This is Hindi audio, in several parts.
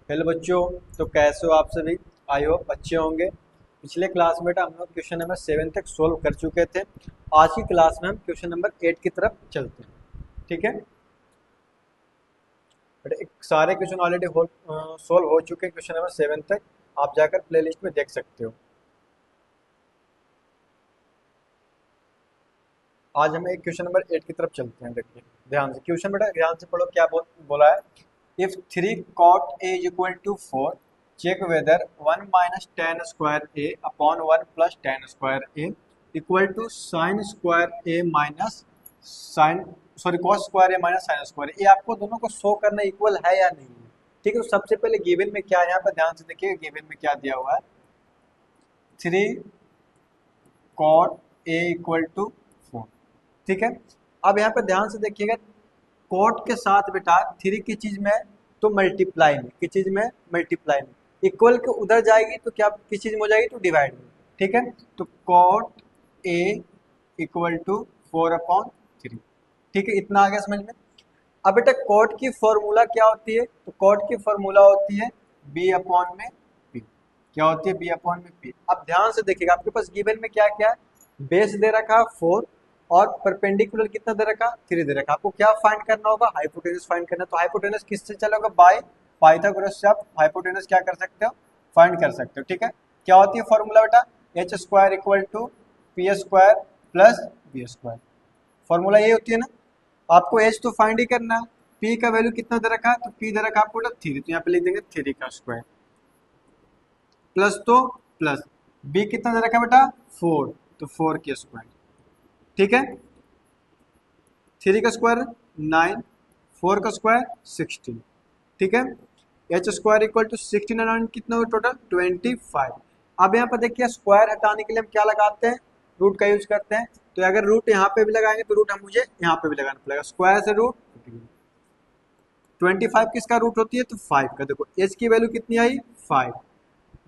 हेलो बच्चों। तो कैसे हो आप सभी? आई होप अच्छे होंगे। पिछले क्लास में हम लोग क्वेश्चन नंबर 7 तक सोल्व कर चुके थे। आज की क्लास में हम क्वेश्चन नंबर 8 की तरफ चलते हैं। ठीक है, बट एक सारे क्वेश्चन ऑलरेडी सोल्व हो चुके हैं क्वेश्चन नंबर 7 तक। आप जाकर प्लेलिस्ट में देख सकते हो। आज हम एक क्वेश्चन नंबर 8 की तरफ चलते हैं। देखिए ध्यान से क्वेश्चन, बेटा ध्यान से पढ़ो क्या बोला है। If 3 cot a is equal to 4, check whether 1 minus tan square a upon 1 plus tan square a equal to sin square a minus sin cos square a minus sin square a। ये आपको दोनों को शो करना इक्वल है या नहीं है। ठीक है, तो सबसे पहले गिवन में क्या है, यहाँ पर ध्यान से देखिए गिवन में क्या दिया हुआ है। 3 cot a इक्वल टू 4। ठीक है, अब यहाँ पर ध्यान से देखिएगा, कोट के साथ बेटा 3 की चीज में तो मल्टीप्लाई में, किस चीज में मल्टीप्लाई में, इक्वल के उधर जाएगी तो क्या किस चीज में हो जाएगी, तो डिवाइड में। ठीक है, तो कोट ए इक्वल टू 4/3। ठीक है, इतना आ गया समझ में। अब बेटा कोट की फॉर्मूला क्या होती है, तो कोट की फॉर्मूला होती है b/p। क्या होती है, b/p। अब ध्यान से देखिएगा, आपके पास गिवन में क्या क्या है, बेस दे रखा 4 और परपेंडिकुलर कितना दे रखा, 3 दे रखा। आपको क्या फाइंड करना होगा, हाइपोटेनस फाइंड करना। तो हाइपोटेनस किससे चलेगा, बाय पाइथागोरस से आप हाइपोटेनस क्या कर सकते हो, फाइंड कर सकते हो। ठीक है, क्या होती है फॉर्मूला बेटा, H square equal to P square plus B square. Formula ये होती है ना। आपको एच तो फाइंड ही करना है। पी का वैल्यू कितना दे रखा है, तो पी दे रखा है आपको 3, तो यहाँ पे लिख देंगे 3 का स्क्वायर प्लस तो प्लस बी कितना दे रखा है बेटा 4, तो 4 के स्क्वायर। ठीक है, 3 का स्क्वायर 9, 4 का स्क्वायर 16। ठीक है, एच स्क्वायर इक्वल टू 16 और 9 कितना हुआ टोटल 25। अब यहाँ पर देखिए स्क्वायर हटाने के लिए हम क्या लगाते हैं, रूट का यूज करते हैं। तो अगर रूट यहाँ पे भी लगाएंगे तो रूट हम मुझे यहाँ पे भी लगाना पड़ेगा। स्क्वायर से रूट 25 किसका रूट होती है, तो 5 का। देखो एच की वैल्यू कितनी आई 5,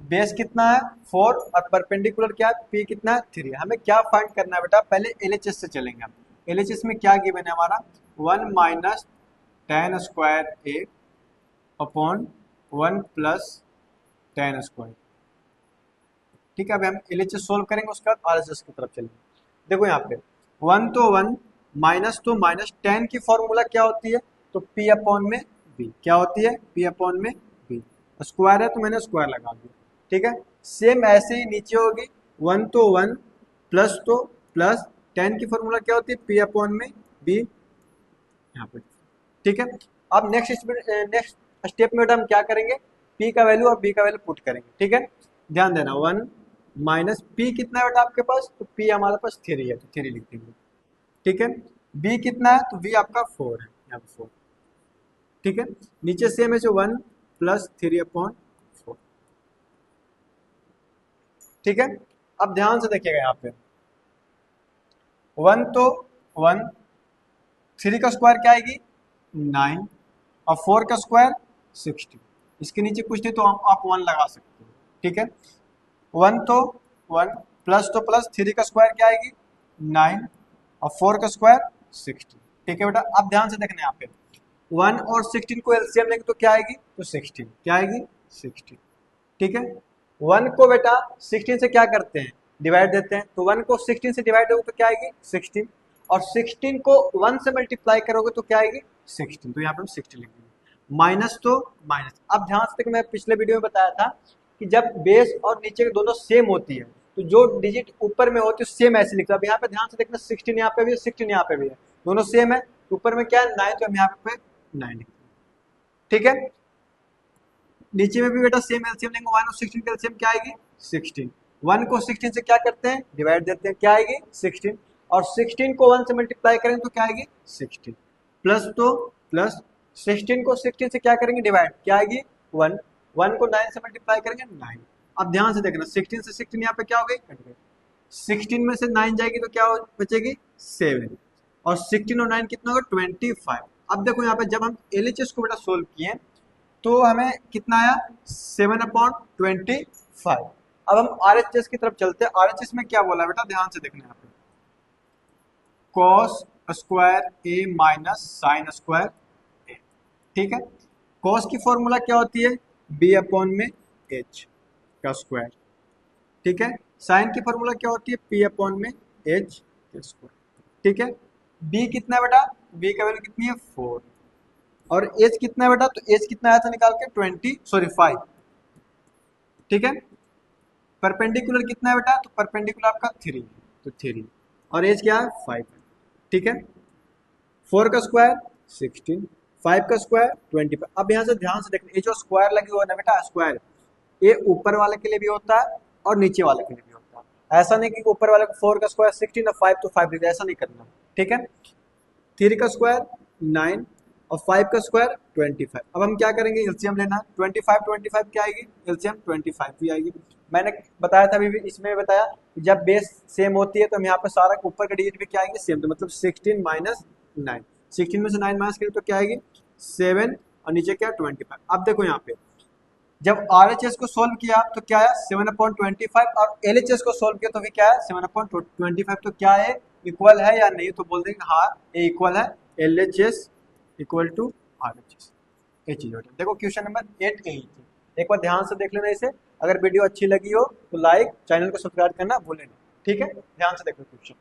बेस कितना है 4 और परपेंडिकुलर क्या है, पी कितना है 3। हमें क्या फाइंड करना है बेटा, पहले एलएचएस से चलेंगे हम। एलएचएस में क्या गिवन है हमारा, 1 माइनस tan स्क्वायर ए अपॉन 1 प्लस tan स्क्वायर। ठीक है, अब हम एलएचएस सोल्व करेंगे, उसके बाद आरएचएस की तरफ चलेंगे। देखो यहाँ पे 1 तो 1, माइनस तो माइनस, tan की फॉर्मूला क्या होती है, तो p अपॉन में b। क्या होती है, p अपॉन में b। स्क्वायर है तो मैंने स्क्वायर लगा दिया। ठीक है, सेम ऐसे ही नीचे होगी 1 तो 1 प्लस तो प्लस, tan की फॉर्मूला क्या होती है, p अपॉन में b यहाँ पे। ठीक है, अब नेक्स्ट स्टेप में बेटा हम क्या करेंगे, p का वैल्यू और b का वैल्यू पुट करेंगे। ठीक है, ध्यान देना 1 माइनस p कितना है बेटा आपके पास, तो p हमारे पास 3 है तो 3 लिख देंगे। ठीक है, b कितना है, तो b आपका 4 है, यहाँ पे 4। ठीक है, नीचे सेम है जो 1 प्लस 3/4। ठीक है, अब ध्यान से देखिएगा यहाँ पे 1 तो 1, 3 का स्क्वायर क्या आएगी 9 और 4 का स्क्वायर 60। इसके नीचे कुछ नहीं तो आप 1 लगा सकते हो। ठीक है, 1 तो 1 प्लस तो प्लस, 3 का स्क्वायर क्या आएगी 9 और 4 का स्क्वायर 60। ठीक है बेटा, अब ध्यान से देखना यहाँ पे 1 और 16 को एलसीएम लेंगे तो क्या आएगी, तो 16 क्या आएगी 16। ठीक है, 1 को बेटा 16 से क्या करते हैं, डिवाइड देते हैं। तो 1 को 16 से डिवाइड होगा तो क्या आएगी 16, और 16 को 1 से मल्टीप्लाई करोगे तो क्या आएगी 16। तो यहाँ पे हम 16 लिख देंगे। माइनस तो माइनस। अब ध्यान से देखो, मैं पिछले वीडियो में बताया था कि जब बेस और नीचे के दोनों सेम होती है तो जो डिजिट ऊपर में होती है सेम ऐसे लिखता है। अब यहाँ पे ध्यान से देखना 16 यहाँ पे भी है, 16 यहाँ पे भी है, दोनों सेम है। ऊपर में क्या है 9, तो हम यहाँ पे 9 लिखते हैं। ठीक है, नीचे में भी बेटा सेम एलसीएम लेंगे, 1 और 16 का एलसीएम क्या आएगी 16। 1 को 16 से क्या करते हैं, डिवाइड देते हैं, क्या आएगी 16, और 16 को 1 से मल्टीप्लाई करेंगे तो क्या आएगी 16 प्लस तो प्लस, 16 को 16 से क्या करेंगे डिवाइड, क्या आएगी 1, 1 को 9 से मल्टीप्लाई करेंगे 9। अब ध्यान से देखना 16 से 16 यहाँ पे क्या हो गई, कट गई। 16 में से 9 जाएगी तो क्या बचेगी 7, और 16 और 9 कितना होगा 25। अब देखो यहाँ पे जब हम एलएचएस को बेटा सोल्व किए तो हमें कितना आया 7/25। अब हम आरएचएस की तरफ चलते हैं। आरएचएस में क्या बोला बेटा, ध्यान से देखना यहाँ पे कॉस स्क्वायर ए माइनस साइन स्क्वायर ए। ठीक है, कॉस की फॉर्मूला क्या होती है, बी अपॉन में एच का स्क्वायर, ठीक है। साइन की फॉर्मूला क्या होती है, पी अपॉन में एच का स्क्वायर, ठीक है। बी कितना है बेटा, बी का वैल्यू कितनी है 4, और एच कितना है बेटा, तो एच कितना आया था निकाल के 5, ठीक है। परपेंडिकुलर कितना है बेटा, तो परपेंडिकुलर आपका 3, तो 3, और एज क्या है 5, ठीक है। 4 का स्क्वायर 16, 5 का स्क्वायर 25। अब यहाँ से ध्यान से देखना, ये जो स्क्वायर लगी हुआ है ना बेटा, स्क्वायर ये ऊपर वाले के लिए भी होता है और नीचे वाले के लिए भी होता है। ऐसा नहीं कि ऊपर वाले को 4 का स्क्वायर 16 और 5 तो 5 ऐसा नहीं करना, ठीक है। 3 का स्क्वायर 9 और 5 का स्क्वायर 25। अब हम क्या करेंगे, एलसीएम लेना है। 25 क्या आएगी, एलसीएम 25 भी आएगी। मैंने बताया था अभी भी, इसमें बताया जब बेस सेम होती है तो हम यहाँ पे सारा ऊपर का डिजिट भी क्या आएंगे सेम, तो मतलब 16 माइनस 9, 16 में से 9 माइनस करें तो क्या आएगी 7, और नीचे क्या 25। अब देखो यहाँ पे जब RHS को सोल्व किया तो क्या आया 7/25, और LHS को सोल्व किया तो भी क्या है 7/25, तो क्या है इक्वल है या नहीं, तो बोल देंगे हाँ ये इक्वल है, LHS इक्वल टू RHS। ये चीज हो, देखो क्वेश्चन नंबर 8 यही थी, एक बार ध्यान से देख लेना इसे। अगर वीडियो अच्छी लगी हो तो लाइक, चैनल को सब्सक्राइब करना भूलें नहीं, ठीक है। ध्यान से देखो क्वेश्चन।